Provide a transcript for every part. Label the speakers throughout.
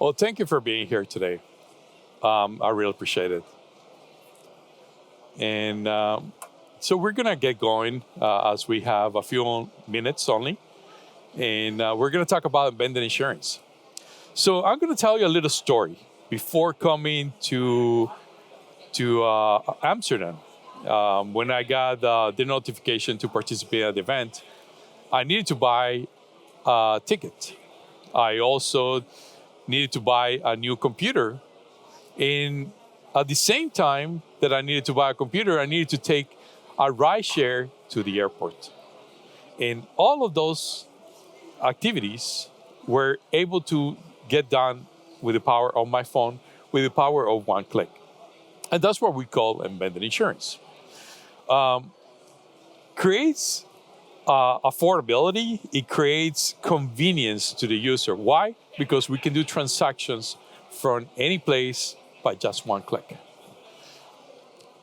Speaker 1: Well, thank you for being here today. I really appreciate it. And so we're going to get going as we have a few minutes only. And we're going to talk about embedded insurance. So I'm going to tell you a little story. Before coming to Amsterdam, when I got the notification to participate at the event, I needed to buy a ticket. I also needed to buy a new computer. And at the same time that I needed to buy a computer, I needed to take a ride share to the airport. And all of those activities were able to get done with the power of my phone, with the power of one click. And that's what we call embedded insurance. Creates affordability, it creates convenience to the user. Why? Because we can do transactions from any place by just one click.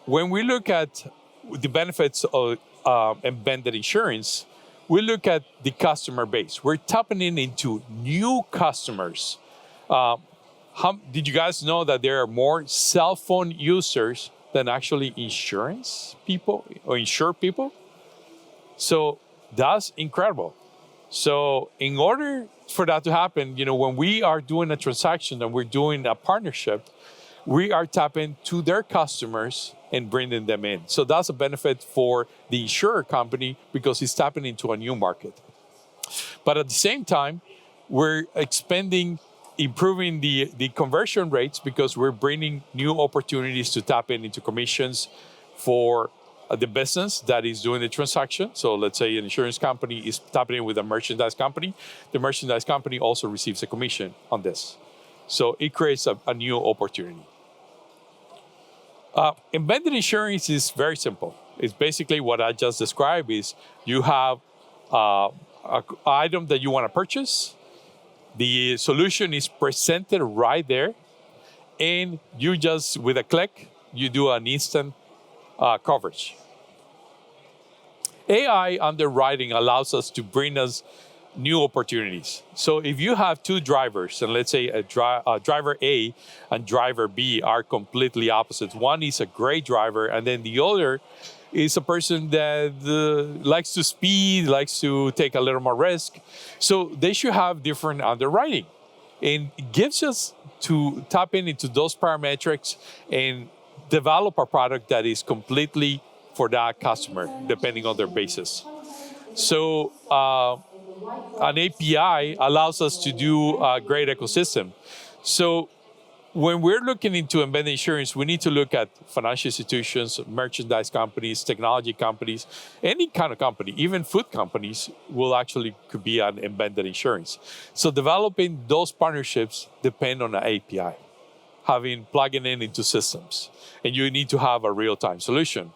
Speaker 1: When we look at the benefits of embedded insurance, we look at the customer base. We're tapping into new customers. Did you guys know that there are more cell phone users than actually insurance people or insured people? So that's incredible. So in order for that to happen, when we are doing a transaction and we're doing a partnership, we are tapping to their customers and bringing them in. So that's a benefit for the insurer company because it's tapping into a new market. But at the same time, we're improving the conversion rates because we're bringing new opportunities to tap into commissions for the business that is doing the transaction. So let's say an insurance company is tapping in with a merchandise company. The merchandise company also receives a commission on this. So it creates a new opportunity. Embedded insurance is very simple. It's basically what I just described is you have an item that you want to purchase. The solution is presented right there. And you just, with a click, you do an instant coverage. AI underwriting allows us to bring us new opportunities. So if you have two drivers, and let's say driver A and driver B are completely opposites. One is a great driver, and then the other is a person that likes to speed, likes to take a little more risk. So they should have different underwriting. And it gives us to tap into those parametrics and develop a product that is completely for that customer, depending on their basis. So an API allows us to do a great ecosystem. So when we're looking into embedded insurance, we need to look at financial institutions, merchandise companies, technology companies, any kind of company, even food companies could be an embedded insurance. So developing those partnerships depend on an API, plugging into systems. And you need to have a real-time solution.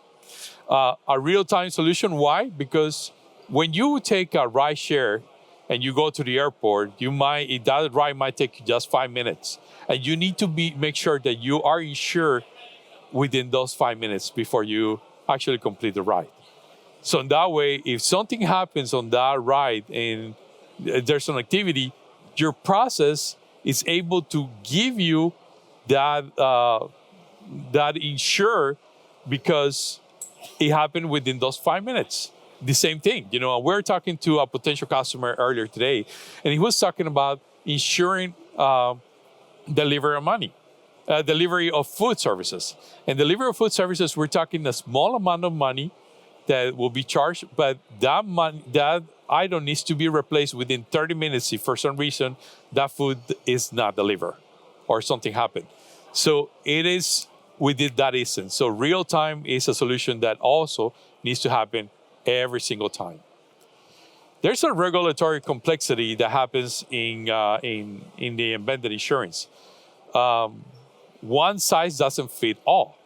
Speaker 1: A real-time solution, why? Because when you take a ride share and you go to the airport, that ride might take you just 5 minutes. And you need to make sure that you are insured within those 5 minutes before you actually complete the ride. So in that way, if something happens on that ride and there's an activity, your process is able to give you that insure because it happened within those 5 minutes. The same thing, we're talking to a potential customer earlier today, and he was talking about insuring delivery of food services. And delivery of food services, we're talking a small amount of money that will be charged, but that item needs to be replaced within 30 minutes if for some reason that food is not delivered or something happened. So it is within that instance. So real time is a solution that also needs to happen every single time. There's a regulatory complexity that happens in the embedded insurance. One size doesn't fit all.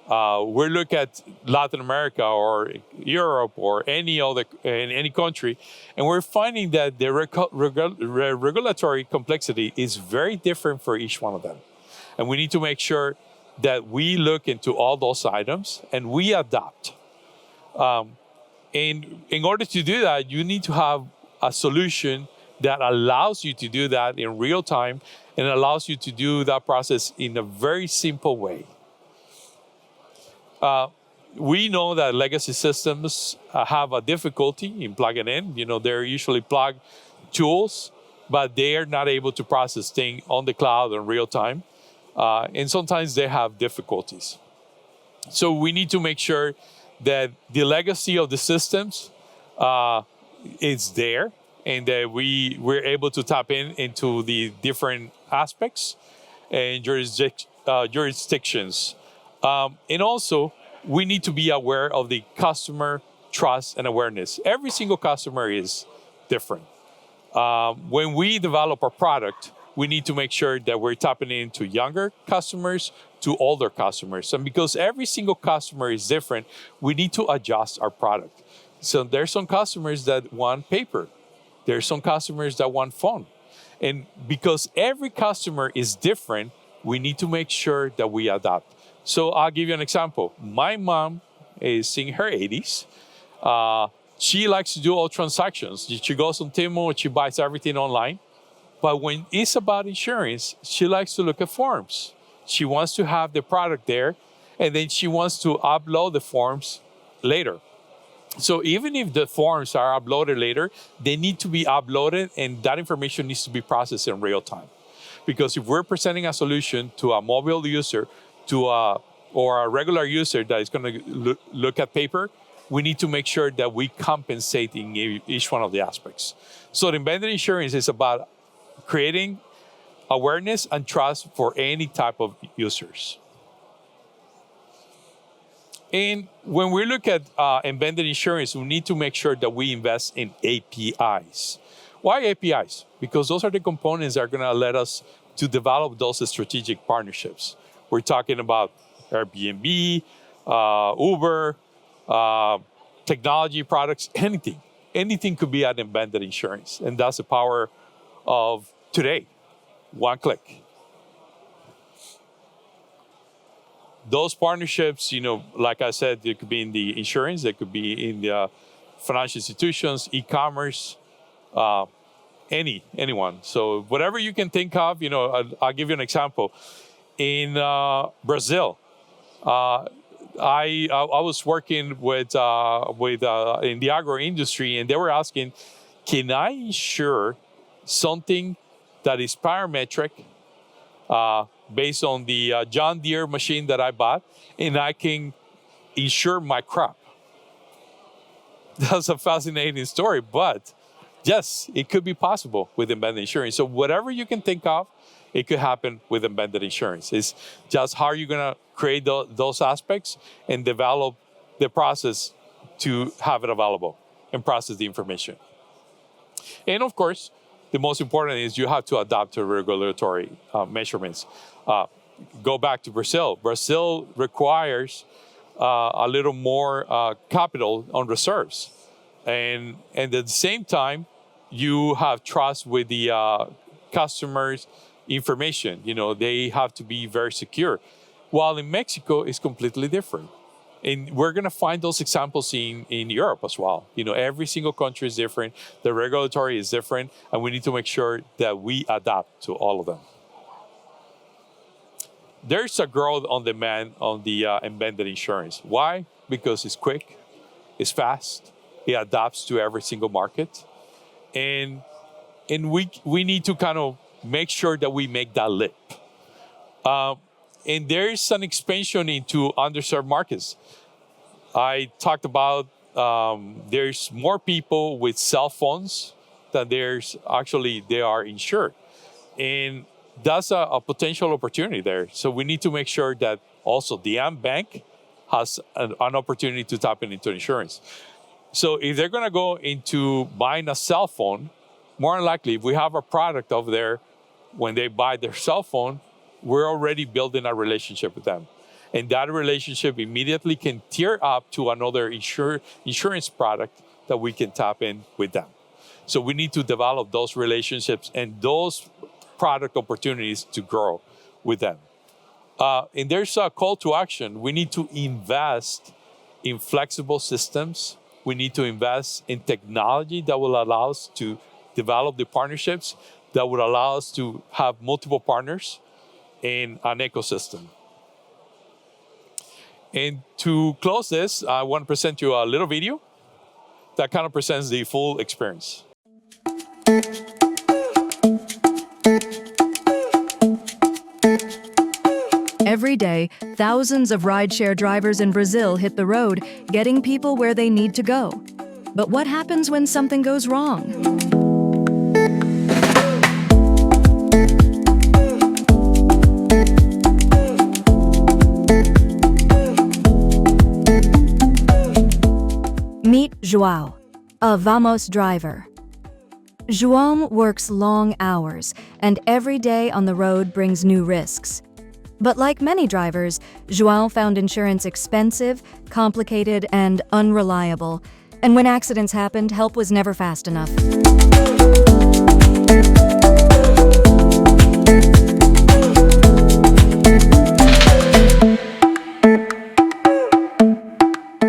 Speaker 1: We look at Latin America or Europe or any country, and we're finding that the regulatory complexity is very different for each one of them. And we need to make sure that we look into all those items and we adapt. And in order to do that, you need to have a solution that allows you to do that in real time and it allows you to do that process in a very simple way. We know that legacy systems have a difficulty in plugging in. They're usually plug tools, but they are not able to process things on the cloud in real time. And sometimes they have difficulties. So we need to make sure that the legacy of the systems is there, and that we're able to tap into the different aspects and jurisdictions. And also, we need to be aware of the customer trust and awareness. Every single customer is different. When we develop a product, we need to make sure that we're tapping into younger customers to older customers. And because every single customer is different, we need to adjust our product. So there's some customers that want paper. There's some customers that want phone. And because every customer is different, we need to make sure that we adapt. So I'll give you an example. My mom is in her 80s. She likes to do all transactions. She goes on Temu, she buys everything online. But when it's about insurance, she likes to look at forms. She wants to have the product there, and then she wants to upload the forms later. So even if the forms are uploaded later, they need to be uploaded, and that information needs to be processed in real time. Because if we're presenting a solution to a mobile user, or a regular user that is going to look at paper, we need to make sure that we compensate in each one of the aspects. So the embedded insurance is about creating awareness and trust for any type of users. And when we look at embedded insurance, we need to make sure that we invest in APIs. Why APIs? Because those are the components that are going to let us to develop those strategic partnerships. We're talking about Airbnb, Uber, technology products, anything. Anything could be an embedded insurance. And that's the power of today. One click. Those partnerships, like I said, they could be in the insurance, they could be in the financial institutions, e-commerce, anyone. So whatever you can think of, I'll give you an example. In Brazil, I was working with in the agro industry, and they were asking, can I insure something that is parametric based on the John Deere machine that I bought, and I can insure my crop? That's a fascinating story, but yes, it could be possible with embedded insurance. So whatever you can think of, it could happen with embedded insurance. It's just how you're going to create those aspects and develop the process to have it available and process the information. And of course, the most important is you have to adapt to regulatory measurements. Go back to Brazil. Brazil requires a little more capital on reserves. And at the same time, you have trust with the customers' information. They have to be very secure. While in Mexico, it's completely different. And we're going to find those examples in Europe as well. Every single country is different. The regulatory is different. And we need to make sure that we adapt to all of them. There's a growth on demand on the embedded insurance. Why? Because it's quick, it's fast, it adapts to every single market. And we need to kind of make sure that we make that leap. And there's an expansion into underserved markets. I talked about there's more people with cell phones than they are insured. And that's a potential opportunity there. So we need to make sure that also the bank has an opportunity to tap into insurance. So if they're going to go into buying a cell phone, more than likely, if we have a product over there, when they buy their cell phone, we're already building a relationship with them. And that relationship immediately can tier up to another insurance product that we can tap in with them. So we need to develop those relationships and those product opportunities to grow with them. And there's a call to action. We need to invest in flexible systems. We need to invest in technology that will allow us to develop the partnerships. that would allow us to have multiple partners in an ecosystem. And to close this, I want to present you a little video that kind of presents the full experience.
Speaker 2: Every day, thousands of rideshare drivers in Brazil hit the road, getting people where they need to go. But what happens when something goes wrong? Meet João, a Vamos driver. João works long hours, and every day on the road brings new risks. But like many drivers, João found insurance expensive, complicated, and unreliable. And when accidents happened, help was never fast enough.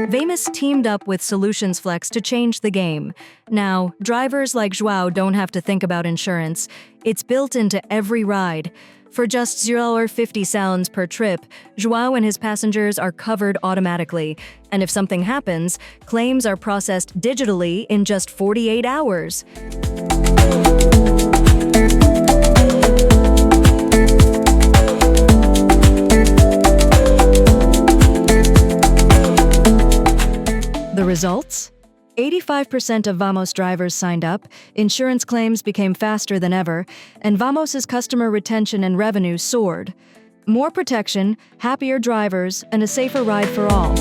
Speaker 2: Vamos teamed up with Solutions Flex to change the game. Now, drivers like João don't have to think about insurance. It's built into every ride. For just $0.50 per trip, João and his passengers are covered automatically. And if something happens, claims are processed digitally in just 48 hours. The results? 85% of Vamos drivers signed up, insurance claims became faster than ever, and Vamos's customer retention and revenue soared. More protection, happier drivers, and a safer ride for all.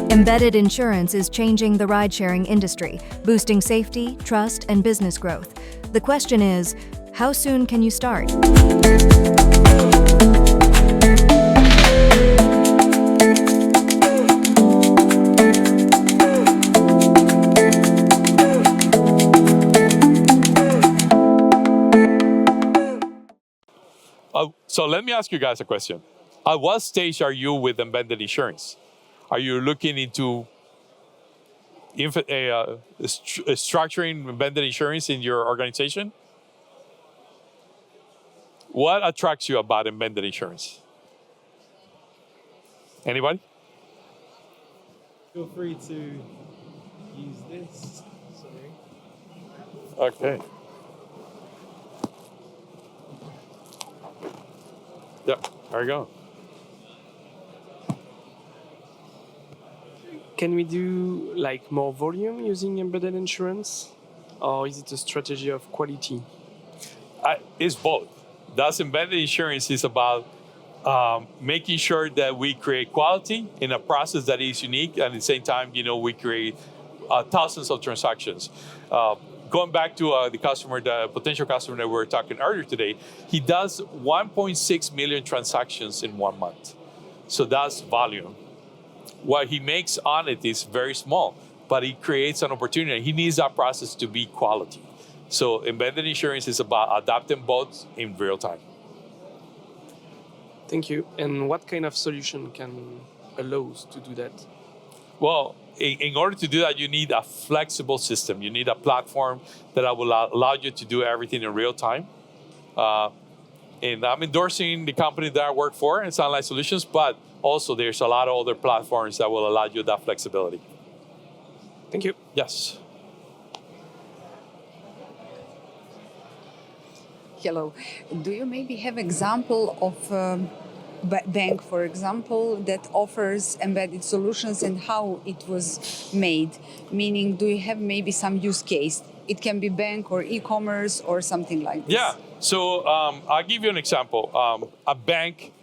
Speaker 2: Embedded insurance is changing the ride-sharing industry, boosting safety, trust, and business growth. The question is, how soon can you start?
Speaker 1: So let me ask you guys a question. At what stage are you with embedded insurance? Are you looking into structuring embedded insurance in your organization? What attracts you about embedded insurance? Anybody?
Speaker 3: Feel free to use this. Sorry.
Speaker 1: Okay. Yeah, there you go.
Speaker 3: Can we do like more volume using embedded insurance, or is it a strategy of quality?
Speaker 1: It's both. That's embedded insurance is about making sure that we create quality in a process that is unique, and at the same time, we create thousands of transactions. Going back to the potential customer that we were talking earlier today, he does 1.6 million transactions in 1 month. So that's volume. What he makes on it is very small, but he creates an opportunity. He needs that process to be quality. So embedded insurance is about adapting both in real time.
Speaker 3: Thank you. And what kind of solution can allow us to do that?
Speaker 1: Well, in order to do that, you need a flexible system. You need a platform that will allow you to do everything in real time. And I'm endorsing the company that I work for, it's Online Solutions, but also there's a lot of other platforms that will allow you that flexibility.
Speaker 3: Thank you.
Speaker 1: Yes.
Speaker 4: Hello. Do you maybe have example of bank, for example, that offers embedded solutions and how it was made? Meaning, do you have maybe some use case? It can be bank or e-commerce or something like this.
Speaker 1: Yeah. So I'll give you an example. A bank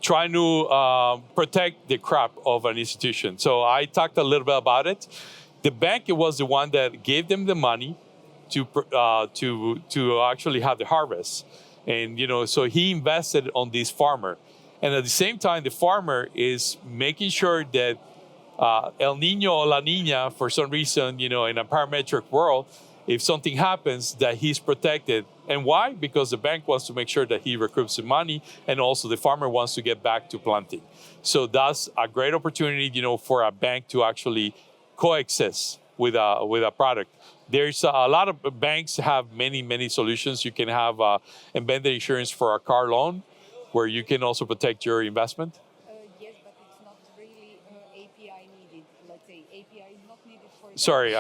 Speaker 1: trying to protect the crop of an institution. So I talked a little bit about it. The bank was the one that gave them the money to actually have the harvest, and so he invested on this farmer. And at the same time, the farmer is making sure that El Niño or La Niña, for some reason, in a parametric world, if something happens, that he's protected. And why? Because the bank wants to make sure that he recoups the money, and also the farmer wants to get back to planting. So that's a great opportunity, for a bank to actually coexist with a product. There's a lot of banks have many solutions. You can have embedded insurance for a car loan, where you can also protect your investment.
Speaker 4: Yes, but it's not really API needed. Let's say API is not needed for that.
Speaker 1: Sorry,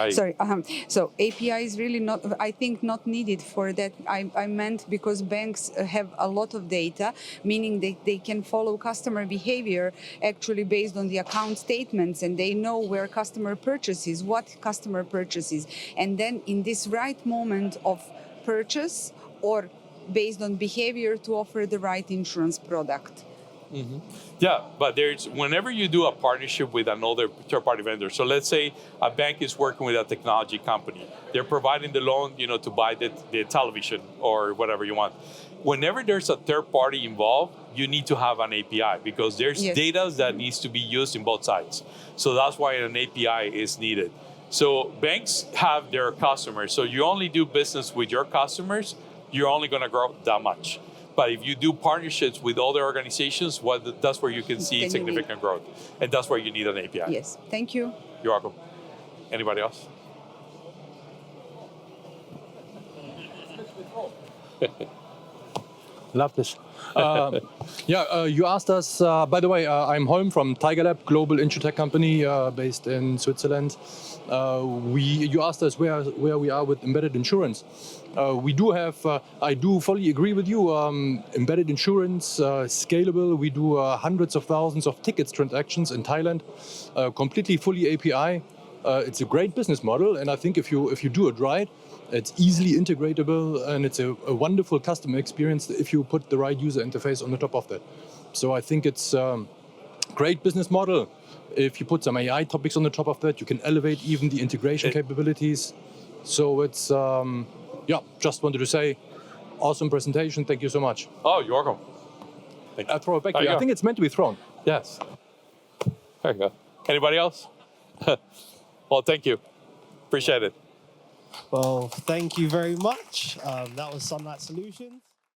Speaker 4: So API is really not, I think, not needed for that. I meant because banks have a lot of data, meaning they can follow customer behavior actually based on the account statements, and they know where customer purchases, what customer purchases. And then in this right moment of purchase or based on behavior to offer the right insurance product.
Speaker 1: Yeah, but there's whenever you do a partnership with another third-party vendor. So let's say a bank is working with a technology company. They're providing the loan, to buy the television or whatever you want. Whenever there's a third party involved, you need to have an API because there's data that needs to be used in both sides. So that's why an API is needed. So banks have their customers. So you only do business with your customers, you're only going to grow that much. But if you do partnerships with other organizations, that's where you can see significant growth. And that's where you need an API.
Speaker 4: Yes, thank you.
Speaker 1: You're welcome. Anybody else?
Speaker 5: Love this. You asked us, by the way, I'm Holm from Tiger Lab, global insurtech company based in Switzerland. You asked us where we are with embedded insurance. We do have, I do fully agree with you, embedded insurance, scalable. We do hundreds of thousands of tickets transactions in Thailand, completely fully API. It's a great business model, and I think if you do it right, it's easily integratable, and it's a wonderful customer experience if you put the right user interface on the top of that. So I think it's a great business model. If you put some AI topics on the top of that, you can elevate even the integration capabilities. So it's, just wanted to say, awesome presentation. Thank you so much.
Speaker 1: Oh, you're welcome.
Speaker 5: I'll throw it back to you. I think it's meant to be thrown.
Speaker 1: Yes. There you go. Anybody else? Well, thank you. Appreciate it.
Speaker 6: Well, thank you very much. That was Sunlight Solutions.